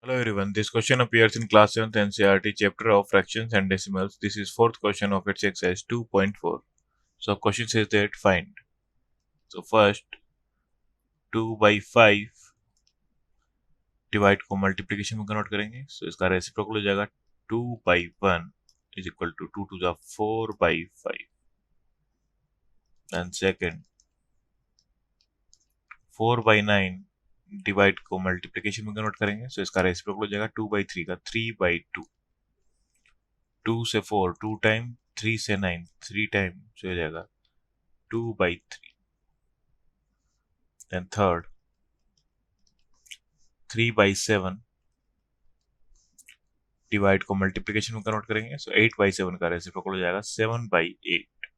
Hello everyone, this question appears in class 7th NCERT chapter of fractions and decimals. This is fourth question of its exercise 2.4. So question says that find. So first 2 by 5 divide को multiplication में convert करेंगे. सो इसका reciprocal हो जाएगा 2 by 1 is equal to 2 to the 4 by 5. And second 4 by 9 divide को multiplication में convert करेंगे. सो इसका रेसिप्रोकल हो जाएगा 2 by 3 का 3 by 2. 2 से 4 2 टाइम, 3 से 9 3 टाइम, so हो जाएगा 2 by 3. Then third 3 by 7 divide को मल्टीप्लिकेशन में कन्वर्ट करेंगे. सो 8 by 7 का रेसिप्रोकल हो जाएगा 7 by 8.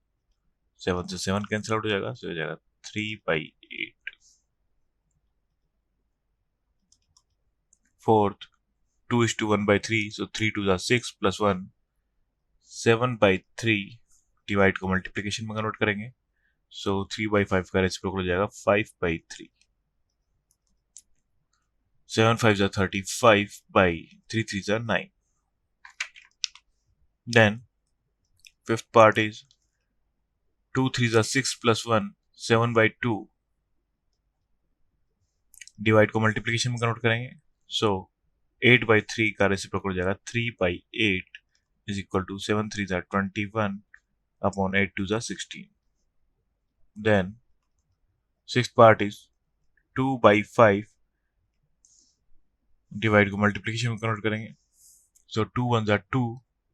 7 से 7 कैंसिल आउट हो जाएगा, सो हो जाएगा 3 by 8. Fourth 2:1 by 3, so 3 to the 6 plus 1. 7 by 3 divide को मल्टीप्लिकेशन में कन्वर्ट करेंगे. सो 3 by 5 का रेसिप्रोकल हो जाएगा 5 by 3. 7 5s are 35 by 3 3s are 9. Then fifth part is 2 3s are 6 plus 1. 7 by 2 divide को मल्टीप्लिकेशन में कन्वर्ट करेंगे. सो 8 by 3 का रेसिप्रोकल हो जाएगा 3 by 8 is equal to 7 3s are 21 upon 8 2s are 16. Then sixth part is 2 by 5 divide को multiplication में convert करेंगे. सो 2 1s are 2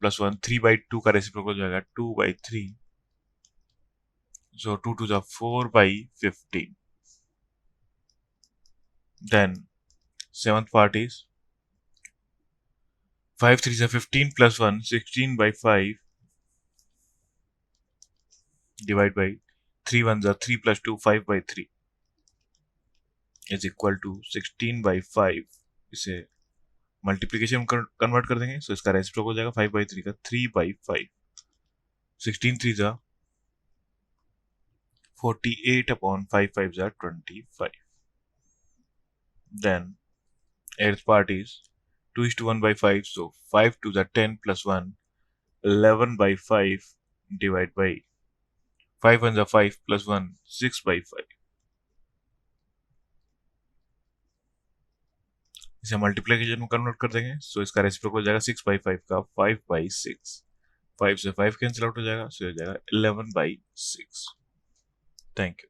plus 1. 3 by 2 का रेसिप्रोकल हो जाएगा 2 by 3. So 2 2s are 4 by 15. Then seventh part is 5 3s are 15 plus 1. 16 by 5 divide by 3 1s are 3 plus 2. 5 by 3 is equal to 16 by 5. इसे multiplication convert कर देंगे. सो इसका reciprocal हो जाएगा 5 by 3 का 3 by 5. 16 3s are 48 upon 5 5s are 25. Then eighth part is 2:1 by 5. So 5 2s are 10 plus 1. 11 by 5 divide by 5 1s are 5 plus 1. 6 by 5. इसे multiplication में convert कर देंगे. सो इसका रेसिप्रोकल हो जाएगा 6 by 5 का 5 by 6. 5 से 5 कैंसिल आउट हो जाएगा, सो हो जाएगा 11 by 6. Thank you.